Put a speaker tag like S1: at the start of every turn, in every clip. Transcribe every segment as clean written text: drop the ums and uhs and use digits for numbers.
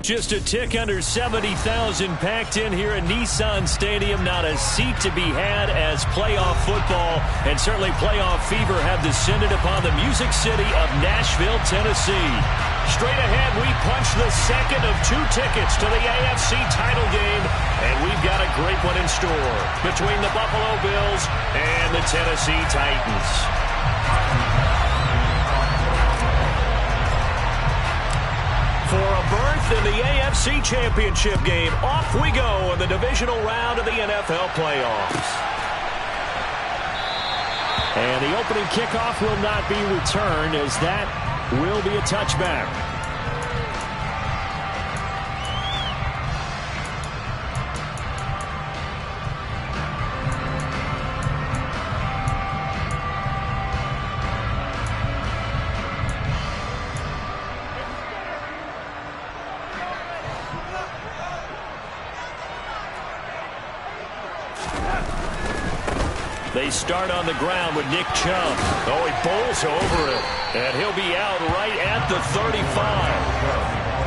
S1: Just a tick under 70,000 packed in here at Nissan Stadium. Not a seat to be had as playoff football and certainly playoff fever have descended upon the Music City of Nashville, Tennessee. Straight ahead, we punch the second of 2 tickets to the AFC title game, and we've got a great one in store between the Buffalo Bills and the Tennessee Titans. For a berth in the AFC Championship game, off we go in the divisional round of the NFL playoffs. And the opening kickoff will not be returned, as that will be a touchback. They start on the ground with Nick Chubb. Oh, he bowls over it. And he'll be out right at the 35.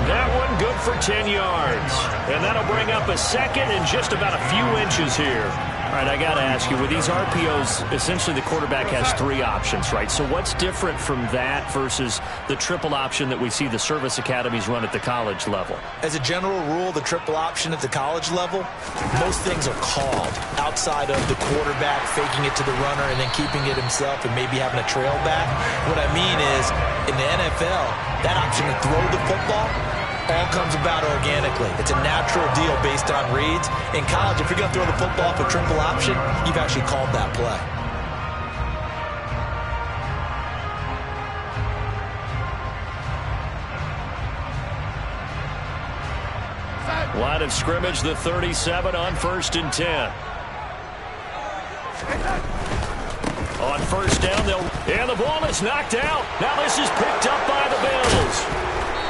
S1: That one good for 10 yards. And that'll bring up a second and just about a few inches here. All right, I got to ask you, with these RPOs, essentially the quarterback has 3 options, right? So what's different from that versus the triple option that we see the service academies run at the college level?
S2: As a general rule, the triple option at the college level, most things are called outside of the quarterback faking it to the runner and then keeping it himself and maybe having a trail back. What I mean is, in the NFL, that option to throw the football all comes about organically. It's a natural deal based on reads. In college, if you're going to throw the football for triple option, you've actually called that play.
S1: Line of scrimmage, the 37 on 1st and 10. On 1st down, and the ball is knocked out. Now this is picked up by the Bills.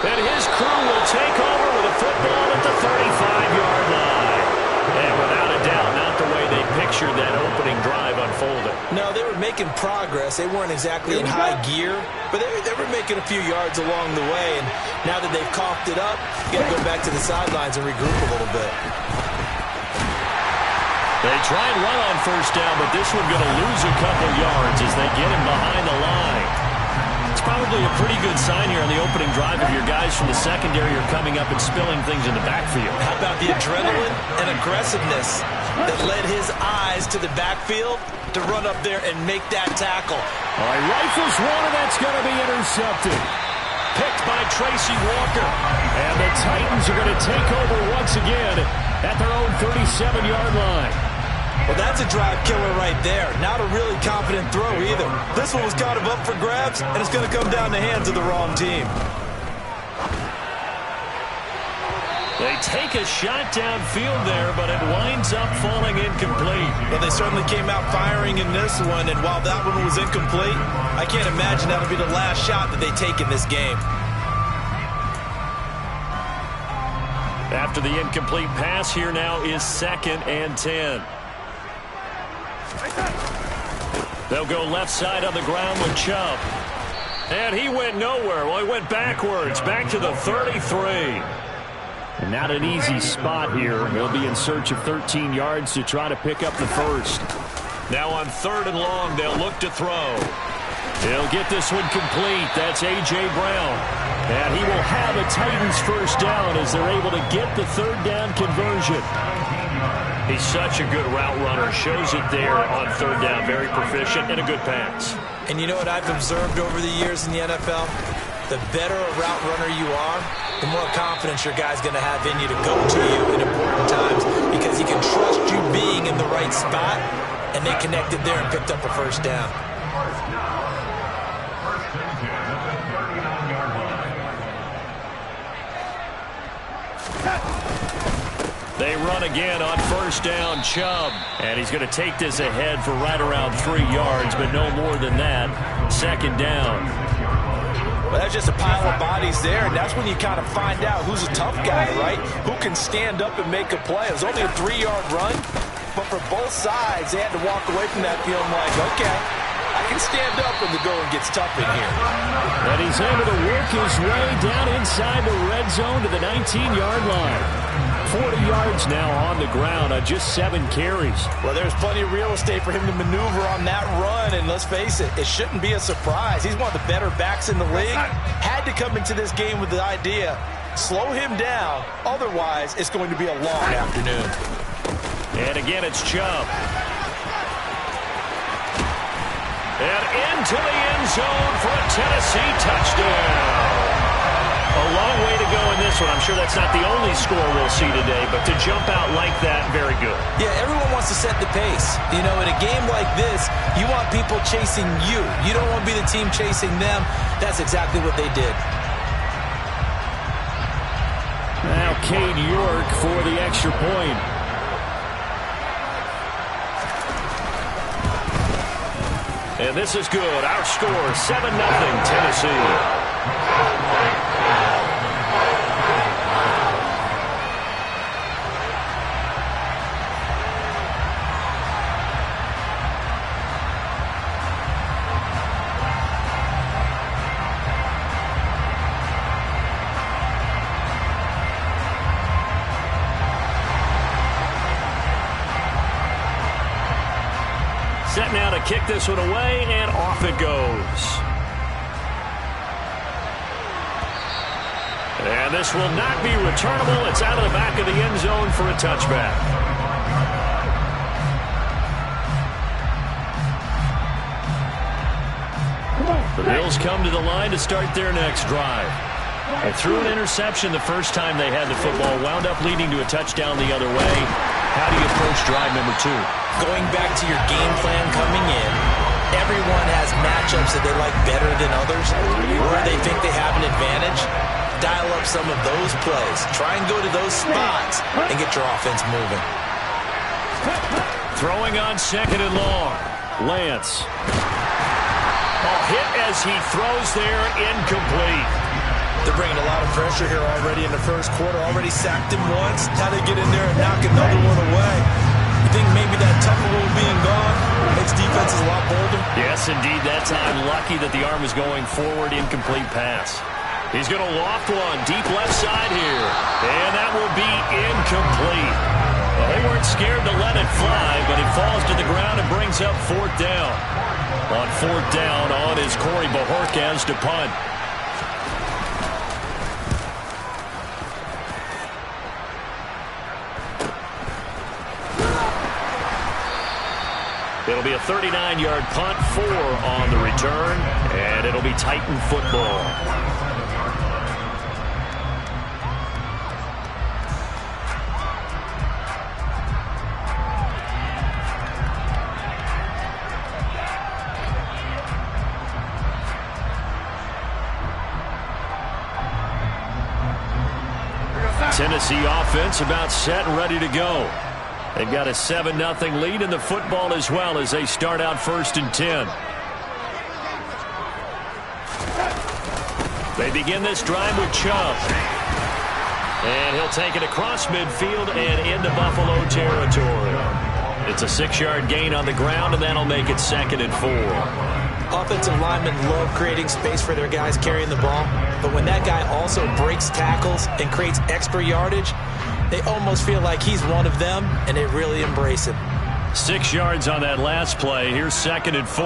S1: And his crew will take over with a football at the 35-yard line. And without a doubt, not the way they pictured that opening drive unfolding.
S2: No, they were making progress. They weren't exactly in high gear, but they were making a few yards along the way. And now that they've coughed it up, you got to go back to the sidelines and regroup a little bit.
S1: They try and run on 1st down, but this one going to lose a couple yards as they get him behind the line. It's probably a pretty good sign here on the opening drive if your guys from the secondary are coming up and spilling things in the backfield.
S2: How about the adrenaline and aggressiveness that led his eyes to the backfield to run up there and make that tackle?
S1: All right, rifles one, and that's going to be intercepted. Picked by Tracy Walker. And the Titans are going to take over once again at their own 37-yard line.
S2: Well, that's a drive killer right there. Not a really confident throw either. This one was kind of up for grabs, and it's going to come down the hands of the wrong team.
S1: They take a shot downfield there, but it winds up falling incomplete.
S2: Well, they certainly came out firing in this one, and while that one was incomplete, I can't imagine that'll be the last shot that they take in this game.
S1: After the incomplete pass, here now is 2nd and 10. They'll go left side on the ground with Chubb. And he went nowhere. Well, he went backwards, back to the 33. And not an easy spot here. He'll be in search of 13 yards to try to pick up the first. Now on 3rd and long, they'll look to throw. He'll get this one complete. That's A.J. Brown. And he will have a Titans first down as they're able to get the 3rd down conversion. He's such a good route runner. Shows it there on 3rd down. Very proficient and a good pass.
S2: And you know what I've observed over the years in the NFL? The better a route runner you are, the more confidence your guy's going to have in you to go to you in important times because he can trust you being in the right spot, and they connected there and picked up a first down.
S1: They run again on 1st down, Chubb. And he's going to take this ahead for right around 3 yards, but no more than that. 2nd down.
S2: Well, that's just a pile of bodies there, and that's when you kind of find out who's a tough guy, right? Who can stand up and make a play. It was only a 3-yard run, but for both sides, they had to walk away from that feeling like, okay, I can stand up when the going gets tough in here.
S1: And he's able to work his way down inside the red zone to the 19-yard line. 40 yards now on the ground on just 7 carries.
S2: Well, there's plenty of real estate for him to maneuver on that run, and let's face it, it shouldn't be a surprise. He's one of the better backs in the league. Had to come into this game with the idea, slow him down, otherwise it's going to be a long afternoon.
S1: And again, it's Chubb. And into the end zone for a Tennessee touchdown. A long way to go in this one. I'm sure that's not the only score we'll see today, but to jump out like that, very good.
S2: Yeah, everyone wants to set the pace. You know, in a game like this, you want people chasing you. You don't want to be the team chasing them. That's exactly what they did.
S1: Now Cade York for the extra point. And this is good. Our score, 7-0 Tennessee. Set now to kick this one away, and off it goes. And this will not be returnable. It's out of the back of the end zone for a touchback. The Bills come to the line to start their next drive. And threw an interception the first time they had the football, wound up leading to a touchdown the other way. How do you approach drive number 2?
S2: Going back to your game plan coming in, everyone has matchups that they like better than others, where they think they have an advantage. Dial up some of those plays. Try and go to those spots and get your offense moving.
S1: Throwing on 2nd and long. Lance. Hit as he throws there, incomplete.
S2: They're bringing a lot of pressure here already in the first quarter. Already sacked him once. How to get in there and knock another one away. You think maybe that tunnel rule being gone makes defenses a lot bolder?
S1: Yes, indeed. That time, lucky that the arm was going forward. Incomplete pass. He's going to loft one deep left side here. And that will be incomplete. Well, they weren't scared to let it fly, but it falls to the ground and brings up 4th down. On 4th down on is Corey Bajorquez to punt. It'll be a 39-yard punt, 4 on the return, and it'll be Titan football. Tennessee offense about set and ready to go. They've got a 7-0 lead in the football as well as they start out 1st and 10. They begin this drive with Chubb. And he'll take it across midfield and into Buffalo territory. It's a 6-yard gain on the ground, and that'll make it 2nd and 4.
S2: Offensive linemen love creating space for their guys carrying the ball, but when that guy also breaks tackles and creates extra yardage, they almost feel like he's one of them, and they really embrace him.
S1: 6 yards on that last play. Here's 2nd and 4.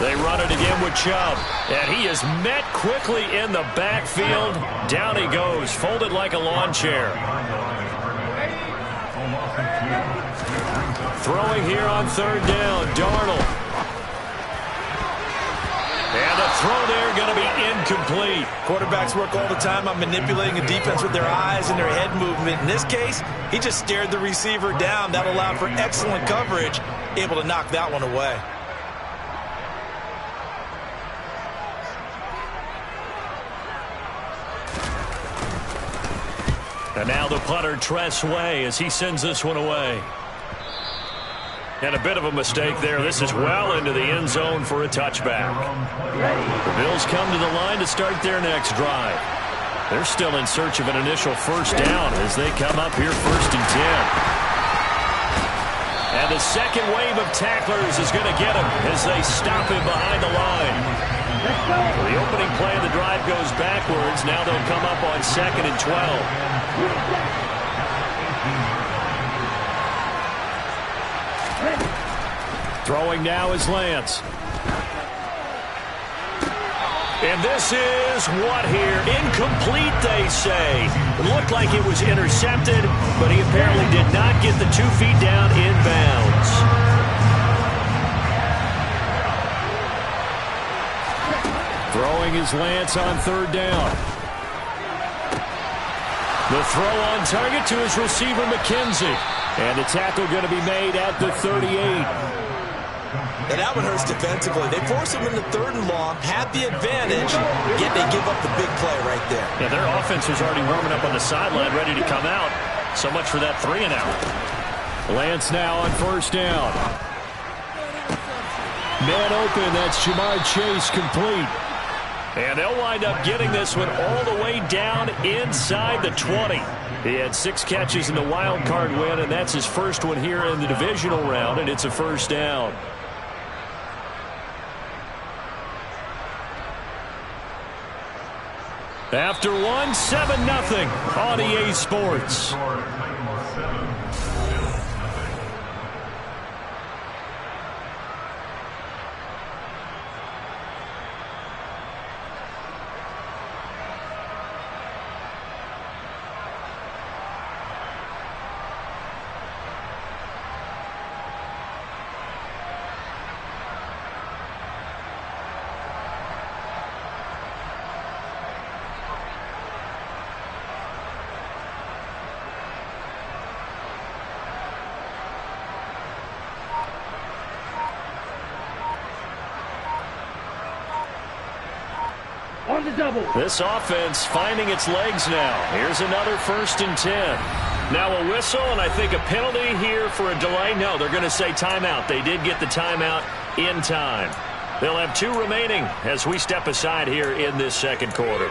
S1: They run it again with Chubb, and he is met quickly in the backfield. Down he goes, folded like a lawn chair. Throwing here on 3rd down, Darnold. And the throw there going to be incomplete.
S2: Quarterbacks work all the time on manipulating a defense with their eyes and their head movement. In this case, he just stared the receiver down. That allowed for excellent coverage, able to knock that one away.
S1: And now the punter, Tress Way, as he sends this one away. And a bit of a mistake there. This is well into the end zone for a touchback. The Bills come to the line to start their next drive. They're still in search of an initial first down as they come up here 1st and 10. And the second wave of tacklers is going to get him as they stop him behind the line. The opening play of the drive goes backwards. Now they'll come up on 2nd and 12. Throwing now is Lance. And this is what here? Incomplete, they say. It looked like it was intercepted, but he apparently did not get the 2 feet down in bounds. Throwing is Lance on 3rd down. The throw on target to his receiver, McKenzie. And the tackle going to be made at the 38.
S2: And that one hurts defensively. They force him into 3rd and long, have the advantage, yet they give up the big play right there.
S1: Yeah, their offense was already warming up on the sideline, ready to come out. So much for that 3 and out. Lance now on 1st down. Man open, that's Jamar Chase complete. And they'll wind up getting this one all the way down inside the 20. He had 6 catches in the wild card win, and that's his first one here in the divisional round, and it's a 1st down. After 1, 7-0 on EA Sports. This offense finding its legs now. Here's another 1st and 10. Now a whistle and I think a penalty here for a delay. No, they're going to say timeout. They did get the timeout in time. They'll have 2 remaining as we step aside here in this 2nd quarter.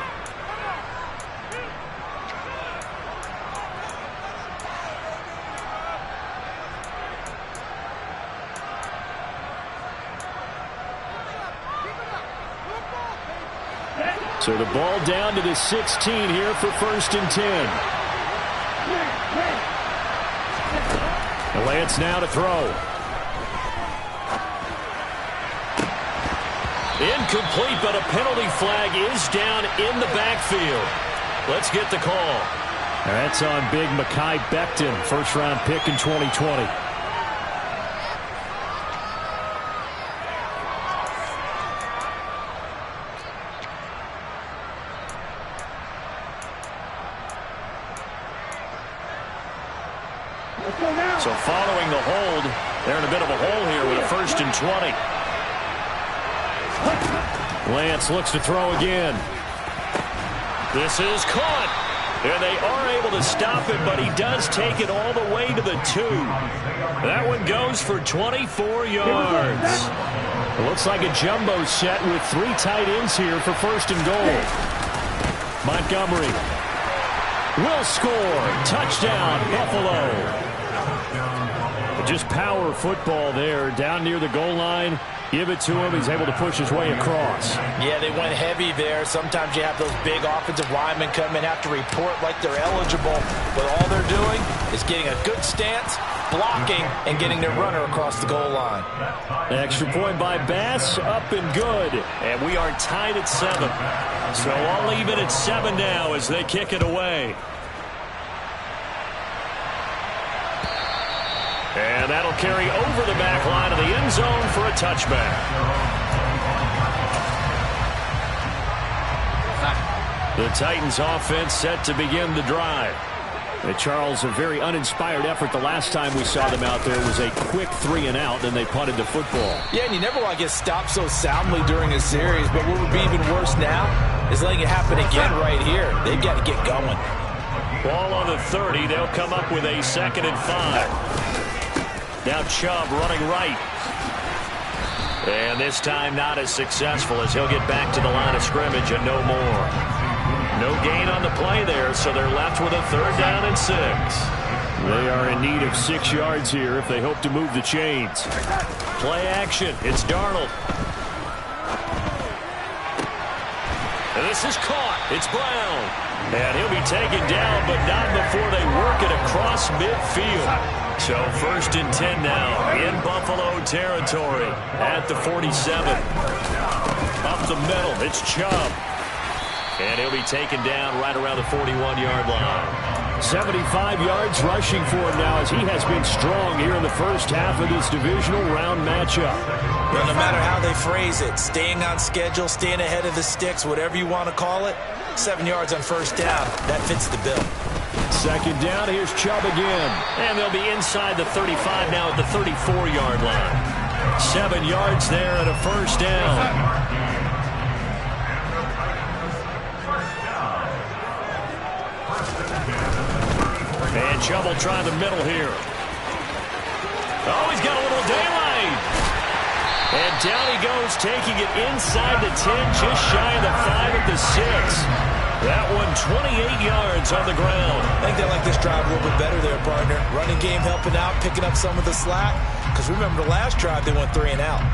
S1: So the ball down to the 16 here for 1st and 10. Lance now to throw. Incomplete, but a penalty flag is down in the backfield. Let's get the call. That's on big Mekhi Becton, 1st-round pick in 2020. So following the hold, they're in a bit of a hole here with a 1st and 20. Lance looks to throw again. This is caught. And they are able to stop it, but he does take it all the way to the 2. That one goes for 24 yards. It looks like a jumbo set with 3 tight ends here for 1st and goal. Montgomery will score. Touchdown, Buffalo. Just power football there down near the goal line. Give it to him. He's able to push his way across.
S2: Yeah, they went heavy there. Sometimes you have those big offensive linemen come in, have to report like they're eligible. But all they're doing is getting a good stance, blocking, and getting their runner across the goal line.
S1: Extra point by Bass, up and good. And we are tied at 7. So I'll leave it at 7 now as they kick it away. And that'll carry over the back line of the end zone for a touchback. The Titans offense set to begin the drive. And Charles, a very uninspired effort the last time we saw them out there was a quick 3 and out, and they punted the football.
S2: Yeah, and you never want to get stopped so soundly during a series, but what would be even worse now is letting it happen again right here. They've got to get going.
S1: Ball on the 30. They'll come up with a 2nd and 5. Now Chubb running right. And this time not as successful as he'll get back to the line of scrimmage and no more. No gain on the play there, so they're left with a 3rd down and 6. They are in need of 6 yards here if they hope to move the chains. Play action. It's Darnold. And this is caught. It's Brown. And he'll be taken down, but not before they work it across midfield. So 1st and 10 now in Buffalo territory at the 47. Up the middle, it's Chubb. And he'll be taken down right around the 41-yard line. 75 yards rushing for him now as he has been strong here in the first half of this divisional round matchup.
S2: Well, no matter how they phrase it, staying on schedule, staying ahead of the sticks, whatever you want to call it, 7 yards on 1st down, that fits the bill.
S1: 2nd down, here's Chubb again. And they'll be inside the 35 now at the 34-yard line. 7 yards there and a 1st down. And Chubb will try the middle here. Oh, he's got a little daylight. And down he goes, taking it inside the 10, just shy of the 5 at the 6. That one 28 yards on the ground.
S2: I think they like this drive a little bit better there, partner. Running game helping out, picking up some of the slack. Because remember the last drive, they went 3 and out.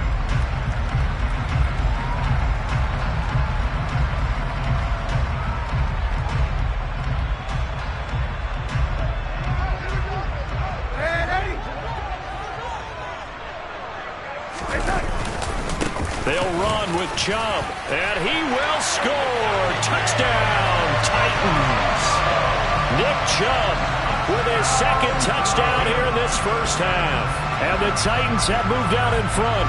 S1: They'll run with Chubb, and he will score. Touchdown, Titans. Nick Chubb with his 2nd touchdown here in this first half. And the Titans have moved out in front.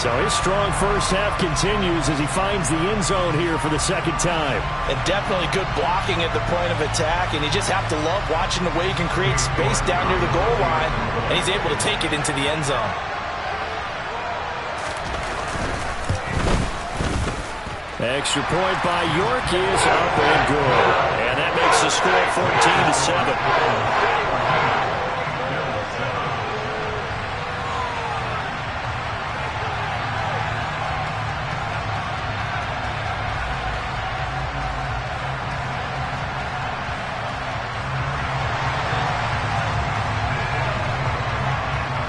S1: So his strong first half continues as he finds the end zone here for the 2nd time.
S2: And definitely good blocking at the point of attack, and you just have to love watching the way he can create space down near the goal line, and he's able to take it into the end zone.
S1: Extra point by York is up and good. And that makes the score 14-7.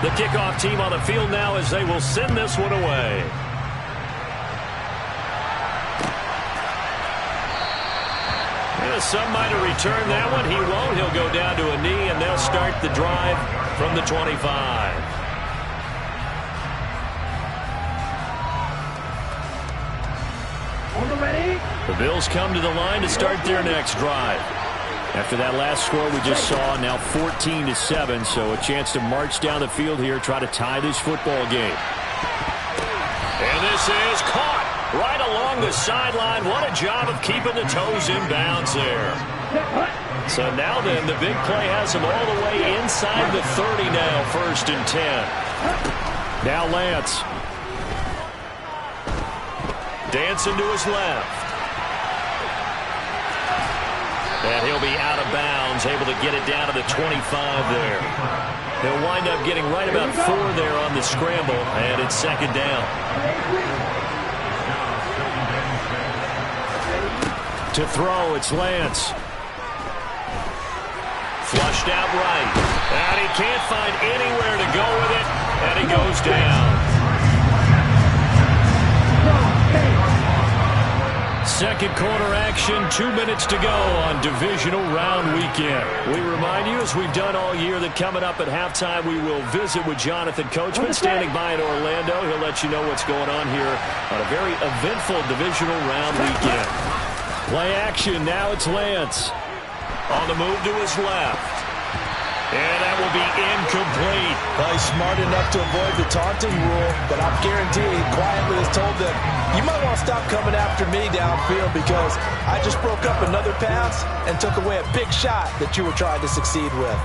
S1: The kickoff team on the field now as they will send this one away. Some might have returned that one. He won't. He'll go down to a knee, and they'll start the drive from the 25. The Bills come to the line to start their next drive. After that last score we just saw, now 14-7, so a chance to march down the field here, try to tie this football game. And this is caught. Right along the sideline. What a job of keeping the toes in bounds there. So now then, the big play has him all the way inside the 30 now, 1st and 10. Now Lance. Dancing to his left. And he'll be out of bounds, able to get it down to the 25 there. He'll wind up getting right about 4 there on the scramble, and it's 2nd down. To throw, it's Lance. Flushed out right. And he can't find anywhere to go with it. And he goes down. 2nd quarter action, 2 minutes to go on divisional round weekend. We remind you, as we've done all year, that coming up at halftime, we will visit with Jonathan Coachman standing by in Orlando. He'll let you know what's going on here on a very eventful divisional round weekend. Play action, now it's Lance. On the move to his left. And that will be incomplete.
S2: Well, he's smart enough to avoid the taunting rule, but I'm guaranteeing he quietly has told them, you might want to stop coming after me downfield because I just broke up another pass and took away a big shot that you were trying to succeed with.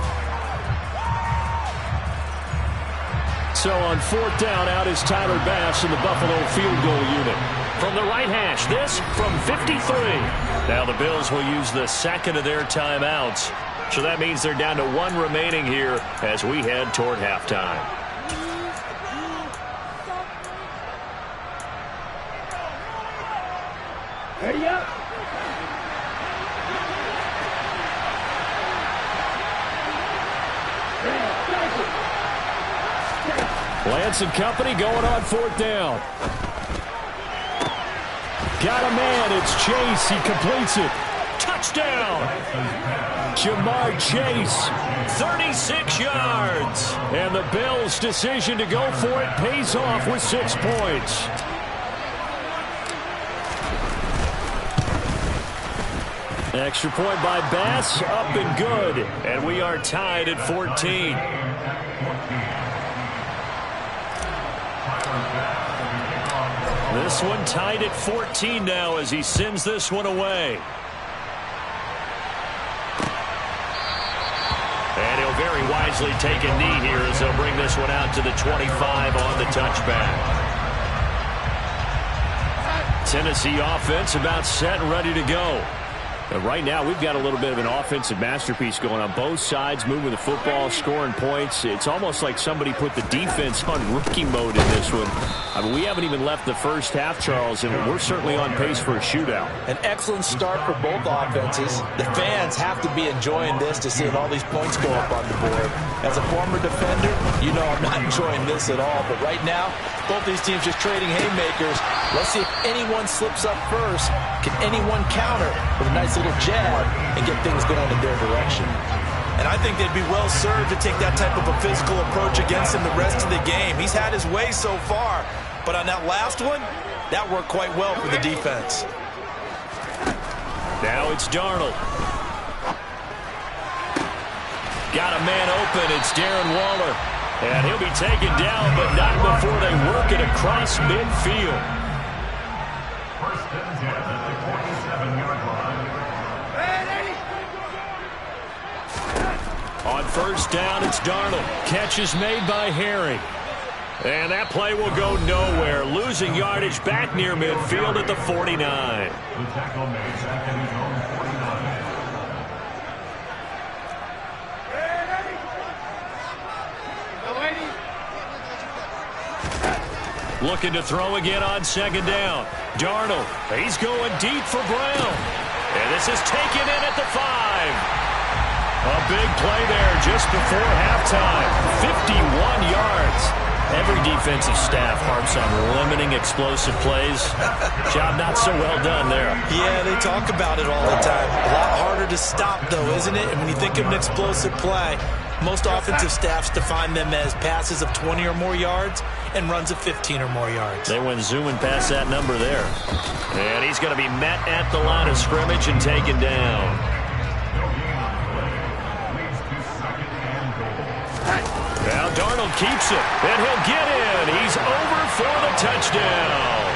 S1: So on 4th down, out is Tyler Bass in the Buffalo field goal unit. From the right hash, this from 53. Now the Bills will use the 2nd of their timeouts. So that means they're down to 1 remaining here as we head toward halftime.
S3: Ready up.
S1: Lance and company going on 4th down. Got a man. It's Chase. He completes it. Touchdown. Jamar Chase, 36 yards. And the Bills' decision to go for it pays off with 6 points. Extra point by Bass, up and good. And we are tied at 14. This one tied at 14 now as he sends this one away. And he'll very wisely take a knee here as they'll bring this one out to the 25 on the touchback. Tennessee offense about set and ready to go. But right now, we've got a little bit of an offensive masterpiece going on both sides, moving the football, scoring points. It's almost like somebody put the defense on rookie mode in this one. I mean, we haven't even left the first half, Charles, and we're certainly on pace for a shootout.
S2: An excellent start for both offenses. The fans have to be enjoying this to see all these points go up on the board. As a former defender, you know I'm not enjoying this at all. But right now, both these teams just trading haymakers. Let's see if anyone slips up first. Can anyone counter with a nice little jab and get things going in their direction?
S3: And I think they'd be well served to take that type of a physical approach against him the rest of the game. He's had his way so far, but on that last one, that worked quite well for the defense.
S1: Now it's Darnold. Got a man open. It's Darren Waller. And he'll be taken down, but not before they work it across midfield. On 1st down, it's Darnold. Catch is made by Herring. And that play will go nowhere. Losing yardage back near midfield at the 49. Looking to throw again on 2nd down. Darnold, he's going deep for Brown. And this is taken in at the 5. A big play there just before halftime. 51 yards. Every defensive staff harps on limiting explosive plays. Job not so well done there.
S2: Yeah, they talk about it all the time. A lot harder to stop, though, isn't it? And when you think of an explosive play, most offensive staffs define them as passes of 20 or more yards and runs of 15 or more yards.
S1: They went zooming past that number there. And he's going to be met at the line of scrimmage and taken down. Now Darnold keeps it, and he'll get in. He's over for the touchdown.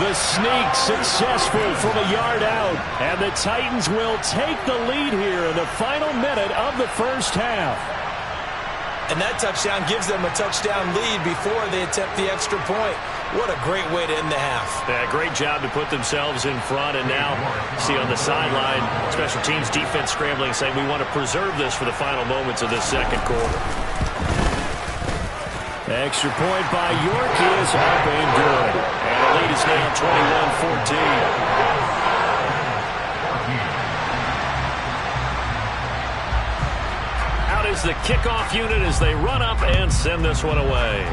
S1: The sneak successful from a yard out, and the Titans will take the lead here in the final minute of the first half.
S2: And that touchdown gives them a touchdown lead before they attempt the extra point. What a great way to end the half.
S1: Yeah, great job to put themselves in front, and now see on the sideline, special teams defense scrambling, saying we want to preserve this for the final moments of this second quarter. Extra point by York is up and good. And the lead is now 21-14. Out is the kickoff unit as they run up and send this one away.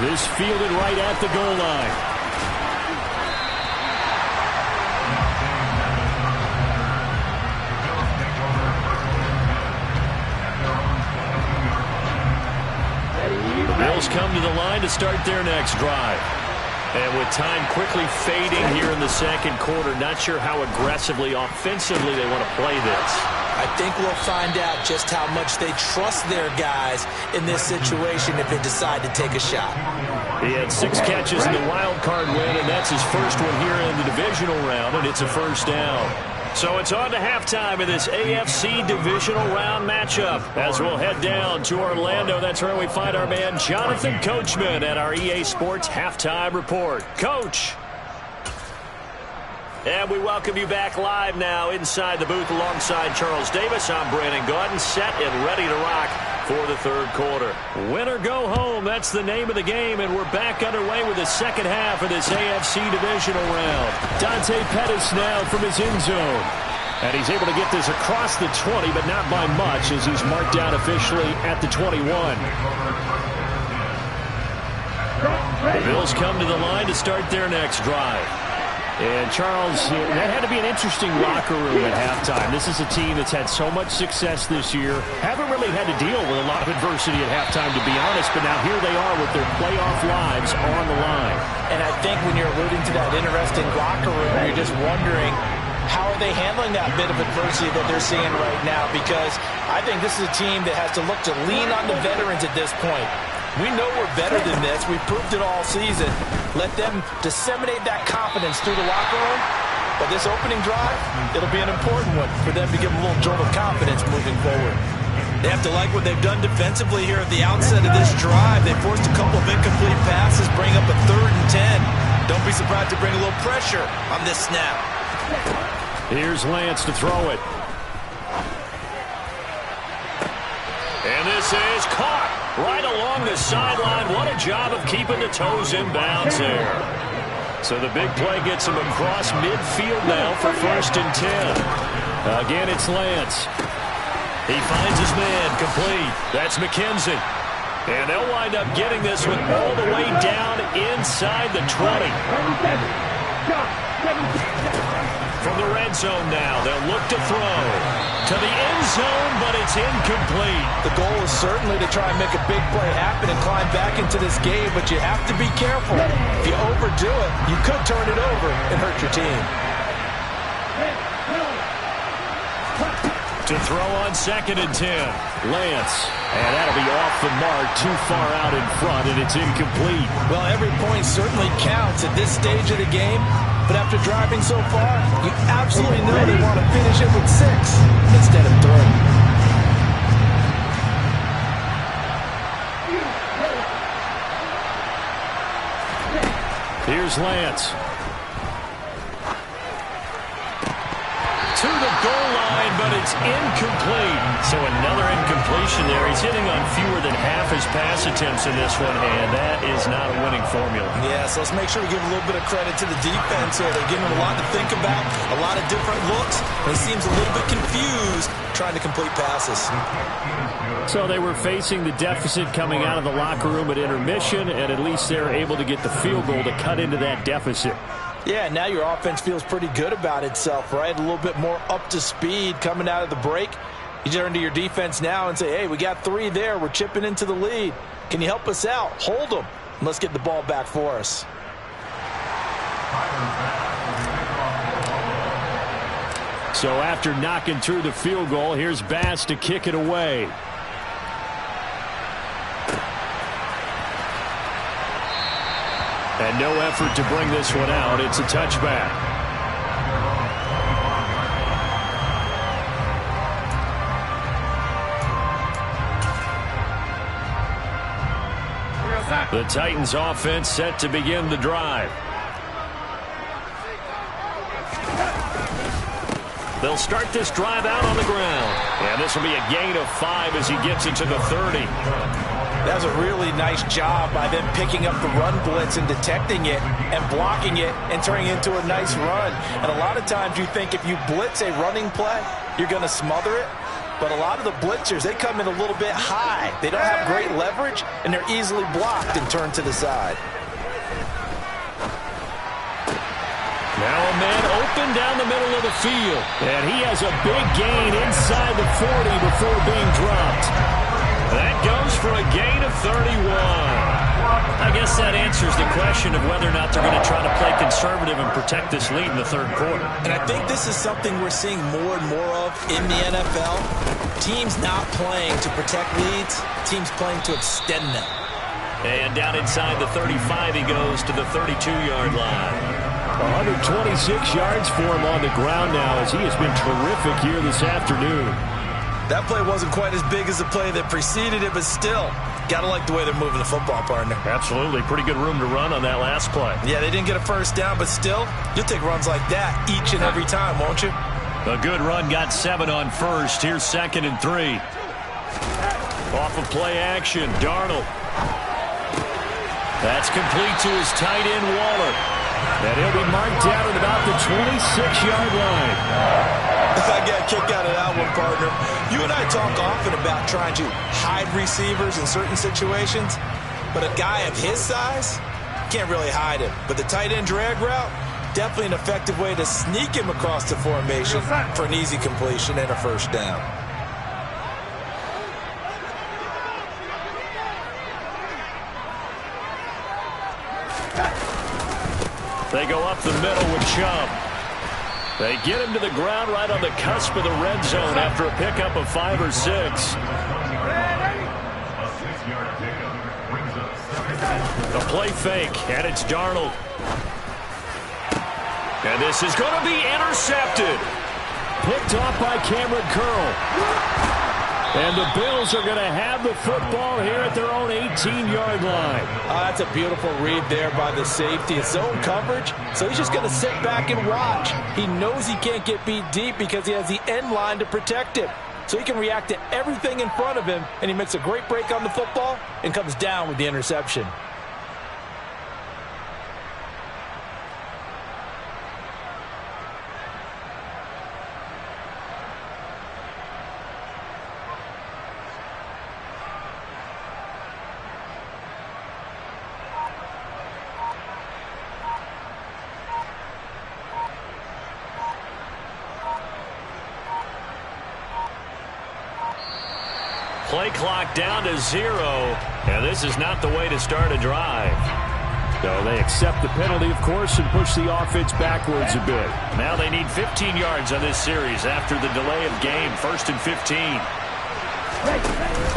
S1: This fielded right at the goal line. Bills come to the line to start their next drive. And with time quickly fading here in the second quarter, not sure how aggressively, offensively they want to play this.
S2: I think we'll find out just how much they trust their guys in this situation if they decide to take a shot.
S1: He had 6 catches in the wild card win, and that's his first one here in the divisional round, and it's a first down. So it's on to halftime of this AFC divisional round matchup as we'll head down to Orlando. That's where we find our man Jonathan Coachman at our EA Sports Halftime Report. Coach. And we welcome you back live now inside the booth alongside Charles Davis. I'm Brandon Gaudin, set and ready to rock for the third quarter. Win or go home, that's the name of the game, and we're back underway with the second half of this AFC divisional round. Dante Pettis now from his end zone. And he's able to get this across the 20, but not by much as he's marked down officially at the 21. The Bills come to the line to start their next drive. And, Charles, that had to be an interesting locker room at halftime. This is a team that's had so much success this year. Haven't really had to deal with a lot of adversity at halftime, to be honest. But now here they are with their playoff lives on the line.
S2: And I think when you're alluding to that interesting locker room, you're just wondering, how are they handling that bit of adversity that they're seeing right now? Because I think this is a team that has to look to lean on the veterans at this point. We know we're better than this. We've proved it all season. Let them disseminate that confidence through the locker room. But this opening drive, it'll be an important one for them to give them a little jolt of confidence moving forward. They have to like what they've done defensively here at the outset of this drive. They forced a couple of incomplete passes, bring up a 3rd and 10. Don't be surprised to bring a little pressure on this snap.
S1: Here's Lance to throw it. And this is caught right along the sideline. What a job of keeping the toes in bounds there. So the big play gets him across midfield now for 1st and 10. Again, it's Lance. He finds his man complete. That's McKenzie. And they'll wind up getting this one all the way down inside the 20. From the red zone now, they'll look to throw to the end zone, but it's incomplete.
S2: The goal is certainly to try and make a big play happen and climb back into this game, but you have to be careful. If you overdo it, you could turn it over and hurt your team.
S1: To throw on 2nd and 10, Lance. And that'll be off the mark, too far out in front, and it's incomplete.
S2: Well, every point certainly counts at this stage of the game. But after driving so far, you absolutely know they want to finish it with 6 instead of 3.
S1: Here's Lance. To the goal line, but it's incomplete. So another incompletion there. He's hitting on fewer than half his pass attempts in this one, and that is not a winning formula.
S2: Yeah, so let's make sure we give a little bit of credit to the defense here. They're giving him a lot to think about, a lot of different looks, and he seems a little bit confused trying to complete passes.
S1: So they were facing the deficit coming out of the locker room at intermission, and at least they're able to get the field goal to cut into that deficit.
S2: Yeah, now your offense feels pretty good about itself, right? A little bit more up to speed coming out of the break. You turn to your defense now and say, hey, we got 3 there. We're chipping into the lead. Can you help us out? Hold them. And let's get the ball back for us.
S1: So after knocking through the field goal, here's Bass to kick it away. And no effort to bring this one out. It's a touchback. The Titans offense set to begin the drive. They'll start this drive out on the ground. And this will be a gain of 5 as he gets it to the 30.
S2: That was a really nice job by them picking up the run blitz and detecting it and blocking it and turning it into a nice run. And a lot of times you think if you blitz a running play, you're going to smother it. But a lot of the blitzers, they come in a little bit high. They don't have great leverage, and they're easily blocked and turned to the side.
S1: Now a man open down the middle of the field. And he has a big gain inside the 40 before being dropped. That goes for a gain of 31. I guess that answers the question of whether or not they're going to try to play conservative and protect this lead in the 3rd quarter.
S2: And I think this is something we're seeing more and more of in the NFL. Teams not playing to protect leads, teams playing to extend them.
S1: And down inside the 35 he goes to the 32-yard line. 126 yards for him on the ground now as he has been terrific here this afternoon.
S2: That play wasn't quite as big as the play that preceded it, but still, got to like the way they're moving the football, partner.
S1: Absolutely. Pretty good room to run on that last play.
S2: Yeah, they didn't get a first down, but still, you'll take runs like that each and every time, won't you?
S1: A good run got 7 on first. Here's 2nd and 3. Off of play action, Darnold. That's complete to his tight end, Waller. And he'll be marked down at about the 26-yard line.
S2: I
S3: partner. You and I talk often about trying to hide receivers in certain situations, but a guy of his size can't really hide him. But the tight end drag route, definitely an effective way to sneak him across the formation for an easy completion and a first down.
S1: They go up the middle with Chubb. They get him to the ground right on the cusp of the red zone after a pickup of 5 or 6. A play fake, and it's Darnold. And this is going to be intercepted. Picked off by Cameron Curl. And the Bills are going to have the football here at their own 18-yard line.
S3: That's a beautiful read there by the safety. It's zone coverage, so he's just going to sit back and watch. He knows he can't get beat deep because he has the end line to protect him. So he can react to everything in front of him, and he makes a great break on the football and comes down with the interception.
S1: Play clock down to 0, and this is not the way to start a drive. So they accept the penalty, of course, and push the offense backwards a bit. Now they need 15 yards on this series after the delay of game. 1st and 15.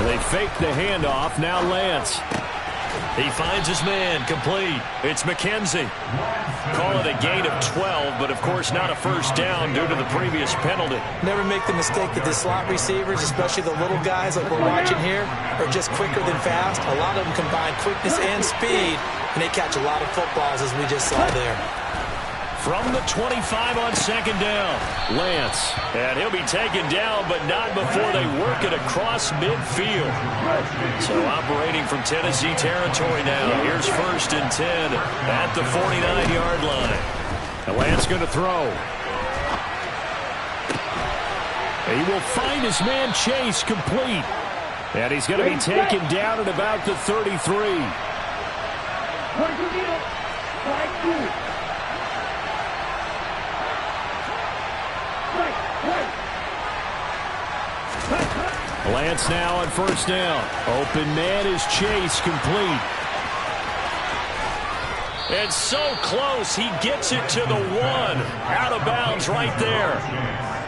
S1: They fake the handoff. Now Lance. He finds his man, complete. It's McKenzie. Call it a gain of 12, but of course not a first down due to the previous penalty.
S3: Never make the mistake that the slot receivers, especially the little guys like we're watching here, are just quicker than fast. A lot of them combine quickness and speed, and they catch a lot of footballs, as we just saw there.
S1: From the 25 on 2nd down, Lance. And he'll be taken down, but not before they work it across midfield. So operating from Tennessee territory now. Here's 1st and 10 at the 49-yard line. And Lance going to throw. He will find his man Chase complete. And he's going to be taken down at about the 33. Lance now on 1st down. Open man is Chase, complete. And so close, he gets it to the 1. Out of bounds right there.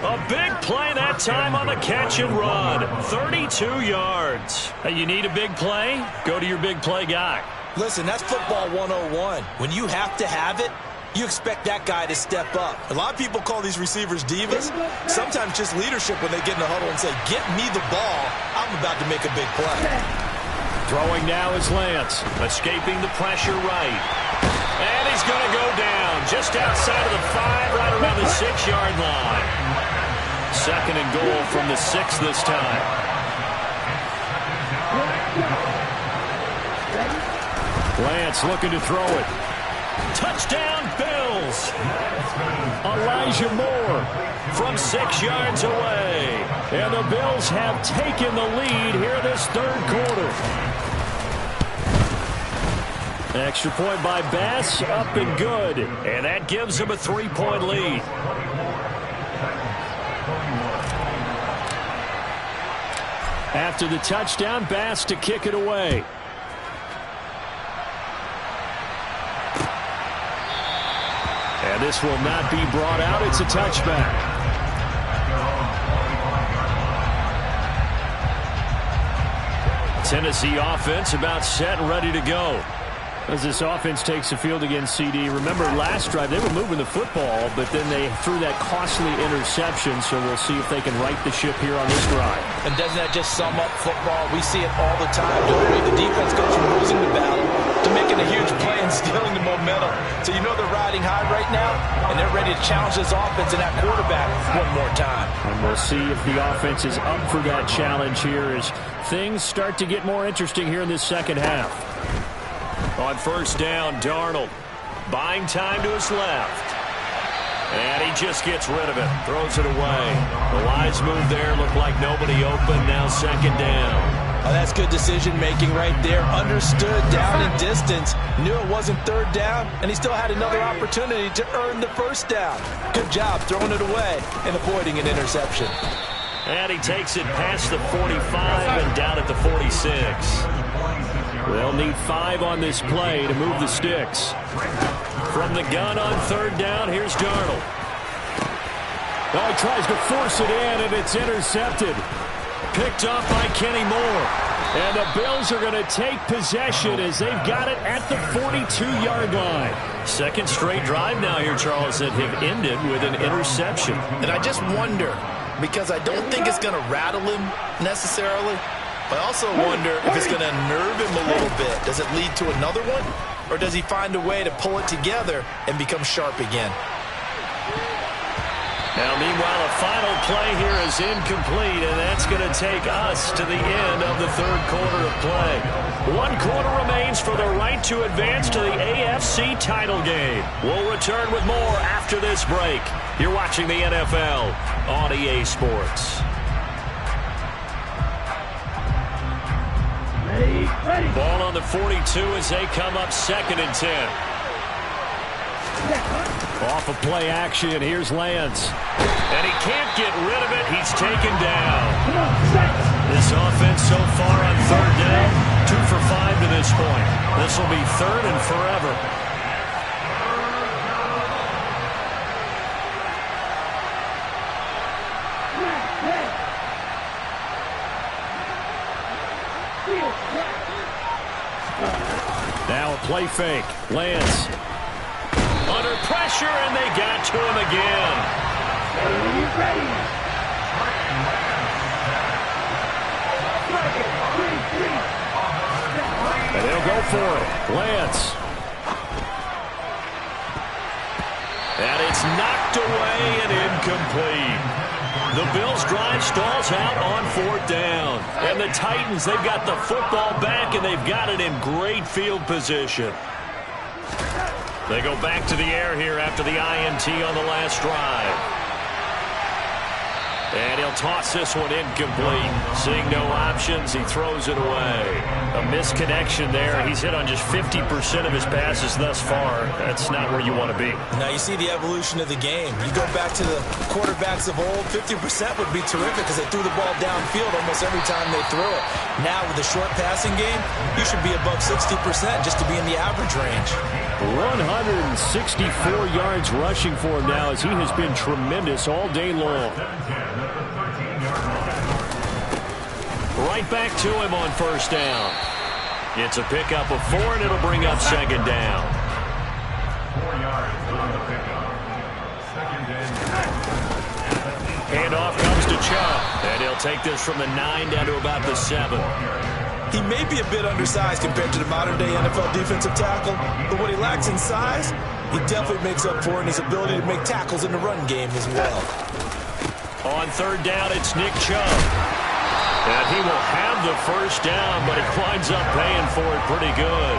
S1: A big play that time on the catch and run. 32 yards. Hey, you need a big play? Go to your big play guy.
S3: Listen, that's football 101. When you have to have it, you expect that guy to step up. A lot of people call these receivers divas. Sometimes just leadership when they get in the huddle and say, get me the ball. I'm about to make a big play.
S1: Throwing now is Lance. Escaping the pressure right. And he's going to go down just outside of the 5, right around the 6-yard line. 2nd and goal from the 6 this time. Lance looking to throw it. Touchdown, Bills! Elijah Moore from 6 yards away. And the Bills have taken the lead here this 3rd quarter. Extra point by Bass, up and good. And that gives them a 3-point lead. After the touchdown, Bass to kick it away. And this will not be brought out. It's a touchback. Tennessee offense about set and ready to go. As this offense takes the field against CD. Remember, last drive, they were moving the football, but then they threw that costly interception, so we'll see if they can right the ship here on this drive.
S3: And doesn't that just sum up football? We see it all the time, don't we? The defense goes from losing the battle to making a huge play and stealing the momentum. So you know they're riding high right now, and they're ready to challenge this offense and that quarterback one more time.
S1: And we'll see if the offense is up for that challenge here as things start to get more interesting here in this second half. On 1st down, Darnold. Buying time to his left. And he just gets rid of it. Throws it away. The wise move there. Looked like nobody open. Now second down.
S2: Oh, that's good decision-making right there. Understood down and distance. Knew it wasn't third down, and he still had another opportunity to earn the first down. Good job throwing it away and avoiding an interception.
S1: And he takes it past the 45 and down at the 46. They'll need 5 on this play to move the sticks. From the gun on third down, here's Darnold. Oh, he tries to force it in, and it's intercepted. Picked off by Kenny Moore. And the Bills are going to take possession as they've got it at the 42-yard line. Second straight drive now here, Charles, that have ended with an interception.
S3: And I just wonder, because I don't think it's going to rattle him necessarily, but I also wonder if it's going to nerve him a little bit. Does it lead to another one? Or does he find a way to pull it together and become sharp again?
S1: Now, meanwhile, a final play here is incomplete, and that's going to take us to the end of the third quarter of play. 1 quarter remains for the right to advance to the AFC title game. We'll return with more after this break. You're watching the NFL on EA Sports. Ball on the 42 as they come up 2nd and 10. Off of play action, here's Lance. And he can't get rid of it. He's taken down. This offense so far on third down, 2 for 5 to this point. This will be 3rd and forever. Now a play fake. Lance. Under pressure, and they got to him again. And they'll go for it. Lance. And it's knocked away and incomplete. The Bills' drive stalls out on 4th down. And the Titans, they've got the football back, and they've got it in great field position. They go back to the air here after the INT on the last drive. And he'll toss this one incomplete. Seeing no options, he throws it away. A misconnection there. He's hit on just 50% of his passes thus far. That's not where you want to be.
S2: Now you see the evolution of the game. You go back to the quarterbacks of old, 50% would be terrific because they threw the ball downfield almost every time they threw it. Now with the short passing game, you should be above 60% just to be in the average range.
S1: 164 yards rushing for him now as he has been tremendous all day long. Right back to him on first down. It's a pickup of 4, and it'll bring up second down.
S4: 4 yards on the pickup. Second and 10.
S1: Handoff comes to Chubb, and he'll take this from the 9 down to about the 7.
S2: He may be a bit undersized compared to the modern-day NFL defensive tackle, but what he lacks in size, he definitely makes up for in his ability to make tackles in the run game as well.
S1: On third down, it's Nick Chubb. And he will have the first down, but he winds up paying for it pretty good.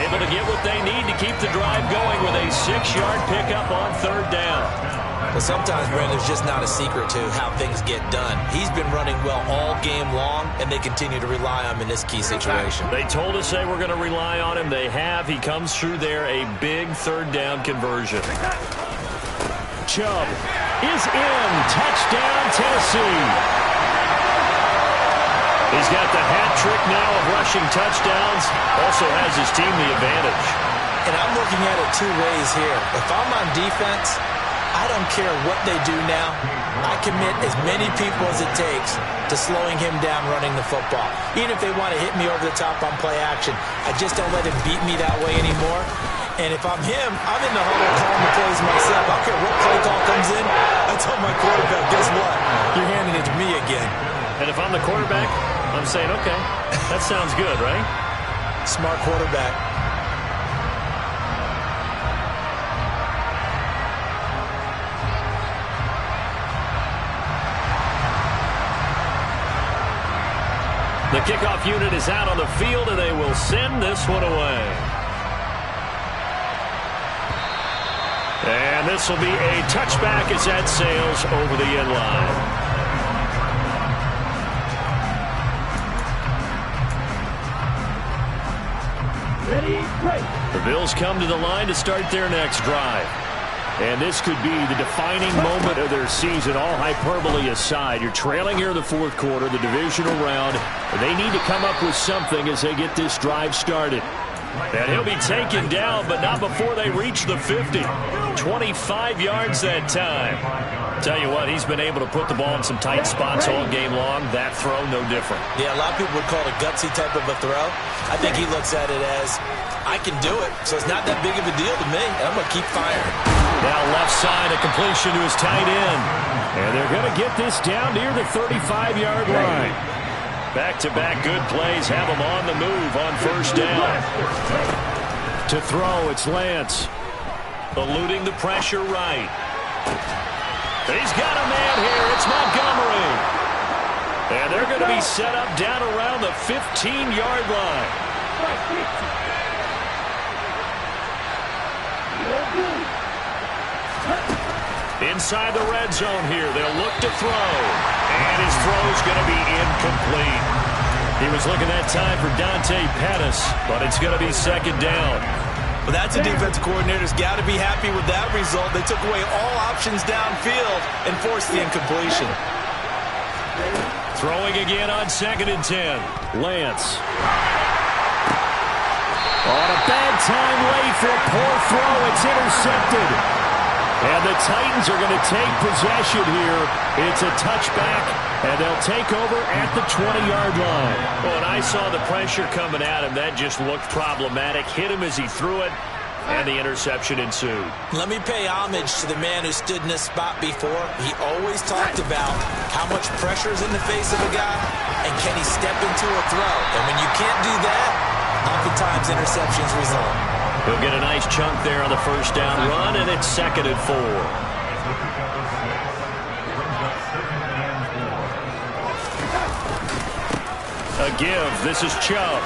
S1: Able to get what they need to keep the drive going with a 6-yard pickup on third down.
S2: Well, sometimes, Brandon, there's just not a secret to how things get done. He's been running well all game long, and they continue to rely on him in this key situation.
S1: They told us they were going to rely on him. They have. He comes through there, a big third down conversion. Chubb is in. Touchdown, Tennessee. He's got the hat trick now of rushing touchdowns. Also has his team the advantage.
S2: And I'm looking at it 2 ways here. If I'm on defense, I don't care what they do now. I commit as many people as it takes to slowing him down running the football. Even if they want to hit me over the top on play action, I just don't let him beat me that way anymore. And if I'm him, I'm in the huddle calling the plays myself. I don't care what play call comes in. I tell my quarterback, guess what? You're handing it to me again.
S1: And if I'm the quarterback, I'm saying, okay, that sounds good, right?
S2: Smart quarterback.
S1: The kickoff unit is out on the field, and they will send this one away. And this will be a touchback as that sails over the end line. The Bills come to the line to start their next drive. And this could be the defining moment of their season, all hyperbole aside. You're trailing here in the fourth quarter, the divisional round. And they need to come up with something as they get this drive started. And he'll be taken down, but not before they reach the 50. 25 yards that time. Tell you what, he's been able to put the ball in some tight spots all game long. That throw, no different.
S2: Yeah, a lot of people would call it a gutsy type of a throw. I think he looks at it as, I can do it, so it's not that big of a deal to me, and I'm going to keep firing.
S1: Now left side, a completion to his tight end. And they're going to get this down near the 35-yard line. Back-to-back good plays have him on the move on first down. To throw, it's Lance. Eluding the pressure right. He's got a man here. It's Montgomery. And they're going to be set up down around the 15-yard line. Inside the red zone here. They'll look to throw. And his throw's going to be incomplete. He was looking that time for Dante Pettis, but it's going to be second down.
S2: Well, that's a defensive coordinator's got to be happy with that result. They took away all options downfield and forced the incompletion.
S1: Throwing again on 2nd and 10. Lance. On a bad time late for a poor throw. It's intercepted. And the Titans are going to take possession here. It's a touchback, and they'll take over at the 20-yard line. Well, and I saw the pressure coming at him. That just looked problematic. Hit him as he threw it, and the interception ensued.
S2: Let me pay homage to the man who stood in this spot before. He always talked about how much pressure is in the face of a guy, and can he step into a throw. And when you can't do that, oftentimes interceptions result.
S1: He'll get a nice chunk there on the first down run, and it's 2nd and 4. A give. This is Chubb.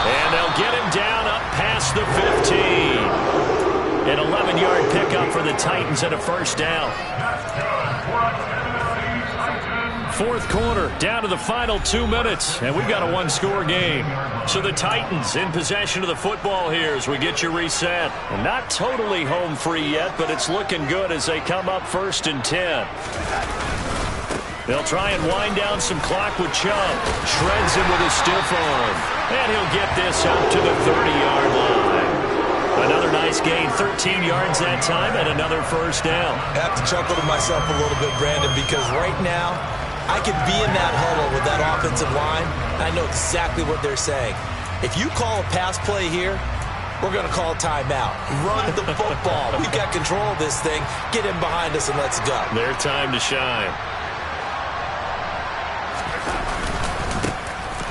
S1: And they'll get him down up past the 15. An 11-yard pickup for the Titans and a first down. Fourth quarter, down to the final 2 minutes, and we've got a one-score game. So the Titans in possession of the football here as we get you reset. And not totally home free yet, but it's looking good as they come up 1st and 10. They'll try and wind down some clock with Chubb. Shreds him with a stiff arm. And he'll get this up to the 30-yard line. Another nice gain, 13 yards that time, and another first down.
S2: I have to chuckle to myself a little bit, Brandon, because right now, I could be in that huddle with that offensive line, and I know exactly what they're saying. If you call a pass play here, we're going to call timeout. Run the football. We've got control of this thing. Get in behind us and let's go.
S1: Their time to shine.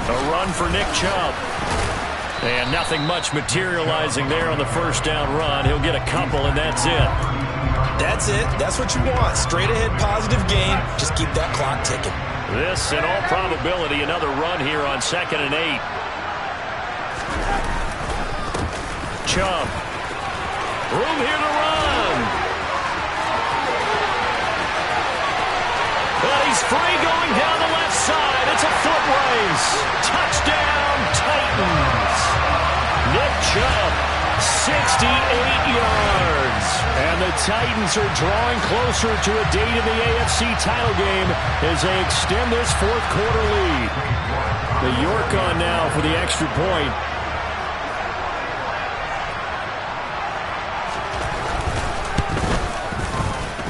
S1: A run for Nick Chubb. And nothing much materializing there on the first down run. He'll get a couple, and that's it.
S2: That's it. That's what you want. Straight ahead positive gain. Just keep that clock ticking.
S1: This, in all probability, another run here on 2nd and 8. Chubb. Room here to run. But he's free going down the left side. It's a foot race. Touchdown, Titans. Nick Chubb, 68 yards. And the Titans are drawing closer to a date in the AFC title game as they extend this fourth quarter lead. The York on now for the extra point.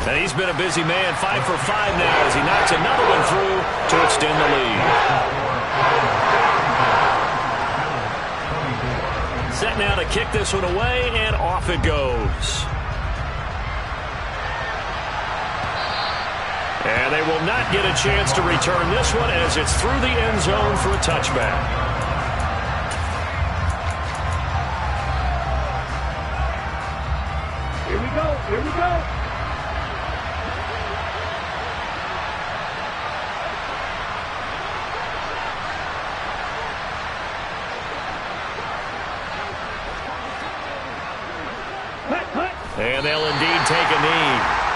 S1: And he's been a busy man, 5 for 5 now as he knocks another one through to extend the lead. Set now to kick this one away, and off it goes. And they will not get a chance to return this one as it's through the end zone for a touchback.
S4: Here we go. Here we go. Cut.
S1: And they'll indeed take a knee.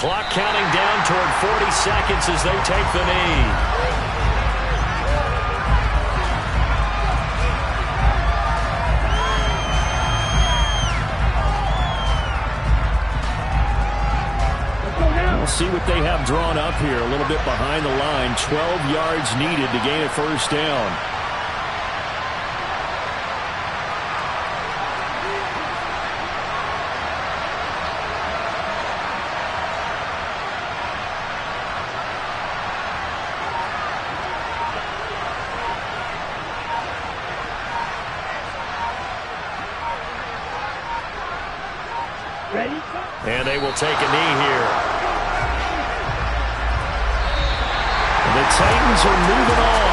S1: Clock counting down toward 40 seconds as they take the knee. We'll see what they have drawn up here. A little bit behind the line. 12 yards needed to gain a first down. And they will take a knee here. The Titans are moving on.